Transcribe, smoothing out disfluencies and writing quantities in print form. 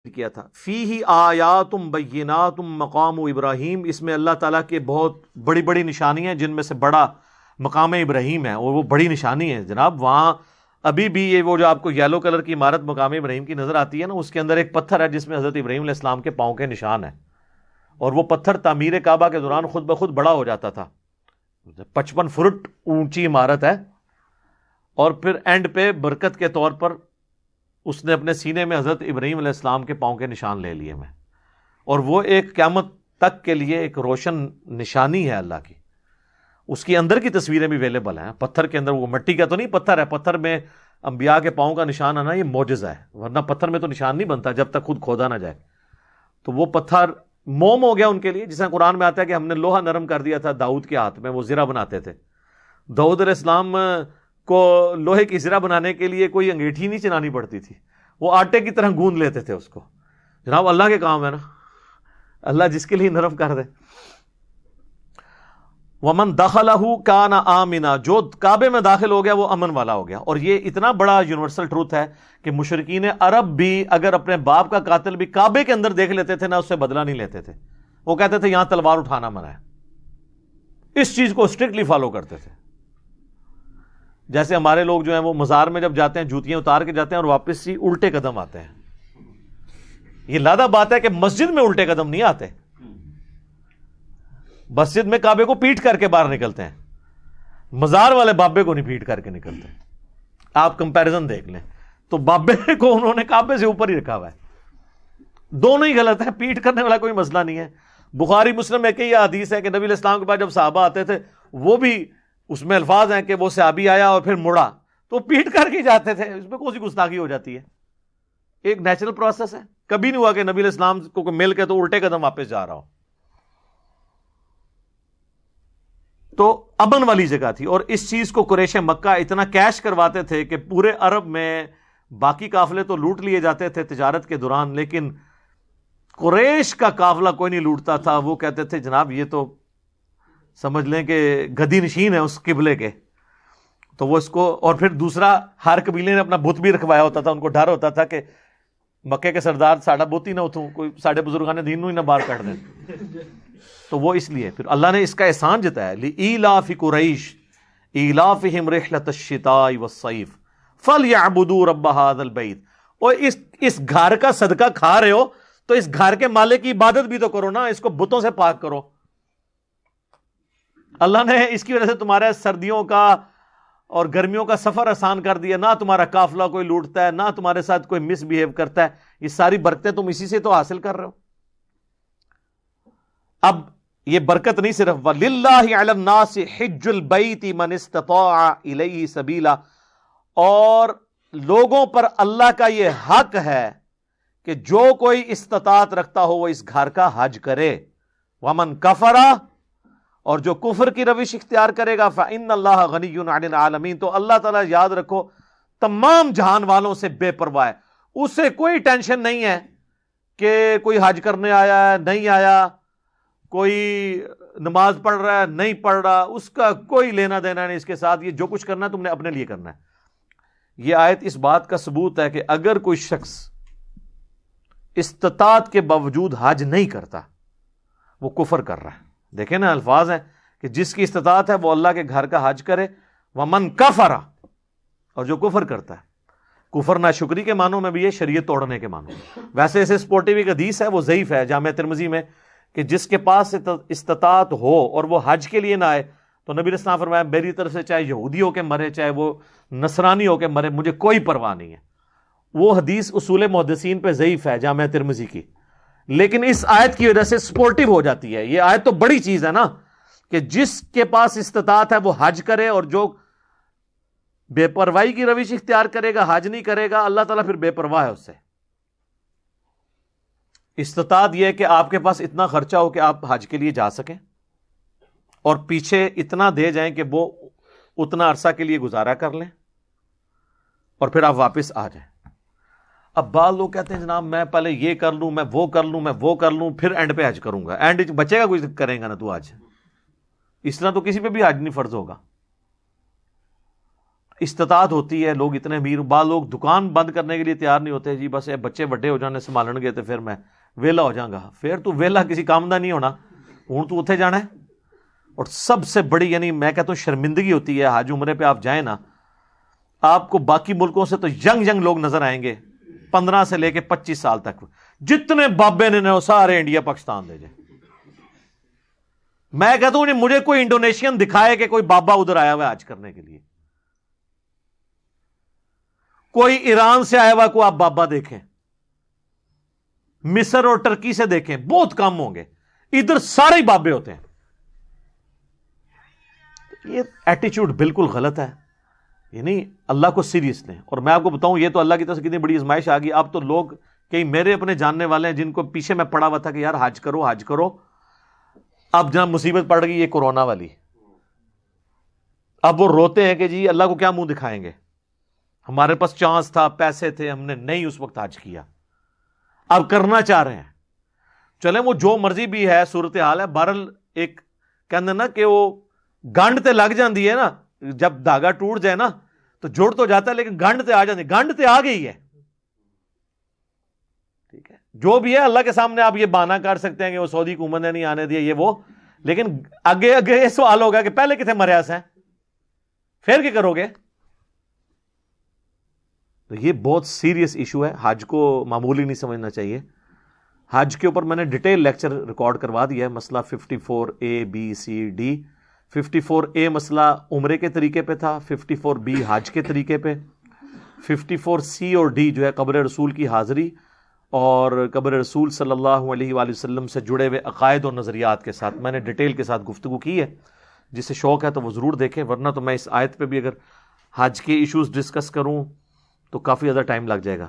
کیا تھا فیہ آیات بینات مقام ابراہیم، اس میں اللہ تعالیٰ کے بہت بڑی بڑی نشانی ہیں، جن میں سے بڑا مقام ابراہیم ہے، اور وہ بڑی نشانی ہے جناب۔ وہاں ابھی بھی یہ وہ جو آپ کو یلو کلر کی عمارت مقام ابراہیم کی نظر آتی ہے نا، اس کے اندر ایک پتھر ہے جس میں حضرت ابراہیم علیہ السلام کے پاؤں کے نشان ہیں، اور وہ پتھر تعمیر کعبہ کے دوران خود بخود بڑا ہو جاتا تھا۔ 55 فٹ اونچی عمارت ہے، اور پھر اینڈ پہ برکت کے طور پر اس نے اپنے سینے میں حضرت ابراہیم علیہ السلام کے پاؤں کے نشان لے لیے میں، اور وہ ایک قیامت تک کے لیے ایک روشن نشانی ہے اللہ کی۔ اس کی اندر کی تصویریں بھی اویلیبل ہیں، پتھر کے اندر، وہ مٹی کا تو نہیں پتھر ہے، پتھر میں انبیاء کے پاؤں کا نشان آنا یہ معجزہ ہے، ورنہ پتھر میں تو نشان نہیں بنتا جب تک خود کھودا نہ جائے۔ تو وہ پتھر موم ہو گیا ان کے لیے، جسے قرآن میں آتا ہے کہ ہم نے لوہا نرم کر دیا تھا داؤد کے ہاتھ میں، وہ زرہ بناتے تھے۔ داؤد علیہ السلام کو لوہے کی زرہ بنانے کے لیے کوئی انگیٹھی نہیں چلانی پڑتی تھی، وہ آٹے کی طرح گوندھ لیتے تھے اس کو۔ جناب اللہ کے کام ہے نا، اللہ جس کے لیے نرم کر دے۔ وَمَن دَخَلَهُ كَانَ آمِنًا، جو کعبے میں داخل ہو گیا وہ امن والا ہو گیا۔ اور یہ اتنا بڑا یونیورسل ٹروتھ ہے کہ مشرکین عرب بھی اگر اپنے باپ کا قاتل بھی کعبے کے اندر دیکھ لیتے تھے نا، اس سے بدلہ نہیں لیتے تھے، وہ کہتے تھے یہاں تلوار اٹھانا منع ہے، اس چیز کو اسٹرکٹلی فالو کرتے تھے۔ جیسے ہمارے لوگ جو ہیں وہ مزار میں جب جاتے ہیں جوتیاں اتار کے جاتے ہیں اور واپس ہی الٹے قدم آتے ہیں۔ یہ لادہ بات ہے کہ مسجد میں الٹے قدم نہیں آتے، مسجد میں کعبے کو پیٹ کر کے باہر نکلتے ہیں، مزار والے بابے کو نہیں پیٹ کر کے نکلتے۔ آپ کمپیریزن دیکھ لیں تو بابے کو انہوں نے کعبے سے اوپر ہی رکھا ہوا ہے، دونوں ہی غلط ہے، پیٹ کرنے والا کوئی مسئلہ نہیں ہے۔ بخاری مسلم میں کہ یہ حدیث ہے کہ نبی علیہ السلام کے بعد جب صحابہ آتے تھے وہ بھی اس میں الفاظ ہیں کہ وہ صحابی آیا اور پھر مڑا تو پیٹ کر کے جاتے تھے، اس میں کون سی گستاخی ہو جاتی ہے؟ ایک نیچرل پروسیس ہے، کبھی نہیں ہوا کہ نبی علیہ السلام کو مل کے تو الٹے قدم واپس جا رہا ہو۔ تو امن والی جگہ تھی، اور اس چیز کو قریش مکہ اتنا کیش کرواتے تھے کہ پورے عرب میں باقی قافلے تو لوٹ لیے جاتے تھے تجارت کے دوران، لیکن قریش کا قافلہ کوئی نہیں لوٹتا تھا۔ وہ کہتے تھے جناب یہ تو سمجھ لیں کہ گدی نشین ہے اس قبلے کے، تو وہ اس کو، اور پھر دوسرا ہر قبیلے نے اپنا بت بھی رکھوایا ہوتا تھا، ان کو ڈر ہوتا تھا کہ مکے کے سردار ساڑا بت ہی نہ اتھوں، کوئی ساڑے بزرگان دین نو ہی نہ باہر کر دیں، تو وہ اس لیے پھر اللہ نے اس کا احسان جتایا، لِإِيلَافِ قُرَيْشٍ إِيلَافِهِمْ رِحْلَةَ الشِّتَاءِ وَالصَّيْفِ فَلْيَعْبُدُوا رَبَّ هَذَا الْبَيْتِ۔ اور اس گھر کا صدقہ کھا رہے ہو تو اس گھر کے مالک کی عبادت بھی تو کرو نا، اس کو بتوں سے پاک کرو۔ اللہ نے اس کی وجہ سے تمہارے سردیوں کا اور گرمیوں کا سفر آسان کر دیا، نہ تمہارا قافلہ کوئی لوٹتا ہے، نہ تمہارے ساتھ کوئی مس بیہیو کرتا ہے، یہ ساری برکتیں تم اسی سے تو حاصل کر رہے ہو۔ اب یہ برکت نہیں صرف وَلِلَّهِ عَلَى النَّاسِ حِجُّ الْبَيْتِ مَنِ اسْتَطَاعَ إِلَيْهِ سَبِيلًا، اور لوگوں پر اللہ کا یہ حق ہے کہ جو کوئی استطاعت رکھتا ہو وہ اس گھر کا حج کرے۔ وَمَنْ كَفَرَ، اور جو کفر کی روش اختیار کرے گا فَإِنَّ اللَّهَ غَنِيٌّ عَنِ الْعَالَمِينَ، تو اللہ تعالیٰ یاد رکھو تمام جہان والوں سے بے پرواہ ہے، اسے کوئی ٹینشن نہیں ہے کہ کوئی حج کرنے آیا ہے نہیں آیا، کوئی نماز پڑھ رہا ہے نہیں پڑھ رہا، اس کا کوئی لینا دینا نہیں اس کے ساتھ، یہ جو کچھ کرنا ہے تم نے اپنے لیے کرنا ہے۔ یہ آیت اس بات کا ثبوت ہے کہ اگر کوئی شخص استطاعت کے باوجود حج نہیں کرتا وہ کفر کر رہا ہے۔ دیکھیں نا الفاظ ہیں کہ جس کی استطاعت ہے وہ اللہ کے گھر کا حج کرے، وَمَنْ كَفَرَ، اور جو کفر کرتا ہے، کفر ناشکری کے معنوں میں بھی ہے، شریعت توڑنے کے معنوں میں۔ ویسے اسے سپورٹیو ایک حدیث ہے، وہ ضعیف ہے جامع ترمذی میں، کہ جس کے پاس استطاعت ہو اور وہ حج کے لیے نہ آئے تو نبی علیہ السلام فرمایا میری طرف سے چاہے یہودی ہو کے مرے چاہے وہ نصرانی ہو کے مرے، مجھے کوئی پرواہ نہیں ہے۔ وہ حدیث اصول محدثین پہ ضعیف ہے جامع ترمذی کی، لیکن اس آیت کی وجہ سے سپورٹیو ہو جاتی ہے۔ یہ آیت تو بڑی چیز ہے نا، کہ جس کے پاس استطاعت ہے وہ حج کرے، اور جو بے پرواہی کی روش اختیار کرے گا، حج نہیں کرے گا، اللہ تعالیٰ پھر بے پرواہ ہے اس سے۔ استطاعت یہ ہے کہ آپ کے پاس اتنا خرچہ ہو کہ آپ حج کے لیے جا سکیں، اور پیچھے اتنا دے جائیں کہ وہ اتنا عرصہ کے لیے گزارا کر لیں، اور پھر آپ واپس آ جائیں۔ اب بعض لوگ کہتے ہیں جناب میں پہلے یہ کر لوں، میں وہ کر لوں، میں وہ کر لوں، پھر اینڈ پہ حج کروں گا۔ اینڈ بچے گا کوئی کریں گا نا تو حج، اس طرح تو کسی پہ بھی حج نہیں فرض ہوگا۔ استطاعت ہوتی ہے، لوگ اتنے امیر، بعض لوگ دکان بند کرنے کے لیے تیار نہیں ہوتے، جی بس یہ بچے بڑے ہو جانے سنبھالن گے تو پھر میں ویلا ہو جاؤں گا. پھر تو ویلا کسی کام دا نہیں ہونا، ہوں تو اتنے جانا ہے. اور سب سے بڑی یعنی میں کہتا ہوں شرمندگی ہوتی ہے، حج عمرے پہ آپ جائیں نا، آپ کو باقی ملکوں سے تو ینگ لوگ نظر آئیں گے 15 سے لے کے 25 سال تک، جتنے بابے نے وہ سارے انڈیا پاکستان دے جائیں. میں کہتا ہوں مجھے کوئی انڈونیشین دکھائے کہ کوئی بابا ادھر آیا ہوا ہے حج کرنے کے لیے، کوئی ایران سے آیا ہوا کوئی آپ بابا دیکھیں، مصر اور ٹرکی سے دیکھیں، بہت کم ہوں گے، ادھر سارے بابے ہوتے ہیں. یہ ایٹیچیوڈ بالکل غلط ہے، یعنی اللہ کو سیریس لیں. اور میں آپ کو بتاؤں یہ تو اللہ کی طرف سے کتنی بڑی آزمائش آ گئی. اب تو لوگ کئی میرے اپنے جاننے والے ہیں جن کو پیچھے میں پڑا ہوا تھا کہ یار حج کرو حج کرو، اب جہاں مصیبت پڑ گئی یہ کورونا والی، اب وہ روتے ہیں کہ جی اللہ کو کیا منہ دکھائیں گے، ہمارے پاس چانس تھا، پیسے تھے، ہم نے نہیں اس وقت حج کیا، اب کرنا چاہ رہے ہیں. چلیں وہ جو مرضی بھی ہے صورتحال ہے، بہرحال ایک کہنا نا کہ وہ گنڈ تے لگ جاندی ہے نا، جب دھاگا ٹوٹ جائے نا تو جڑ تو جاتا ہے لیکن گنڈ تے آ جاتی، گنڈ تے آ گئی ہے. ٹھیک ہے جو بھی ہے اللہ کے سامنے آپ یہ بہانہ کر سکتے ہیں کہ وہ سعودی حکومت نے نہیں آنے دیا یہ وہ، لیکن آگے یہ سوال ہوگا کہ پہلے کتنے مریاس ہیں، پھر کیا کرو گے؟ تو یہ بہت سیریس ایشو ہے، حج کو معمولی نہیں سمجھنا چاہیے. حج کے اوپر میں نے ڈیٹیل لیکچر ریکارڈ کروا دیا ہے، مسئلہ 54A B C D. 54A مسئلہ عمرے کے طریقے پہ تھا، 54B حج کے طریقے پہ، 54C اور D جو ہے قبر رسول کی حاضری اور قبر رسول صلی اللہ علیہ وآلہ وسلم سے جڑے ہوئے عقائد اور نظریات کے ساتھ میں نے ڈیٹیل کے ساتھ گفتگو کی ہے. جسے شوق ہے تو وہ ضرور دیکھیں، ورنہ تو میں اس آیت پہ بھی اگر حج کے ایشوز ڈسکس کروں تو کافی زیادہ ٹائم لگ جائے گا.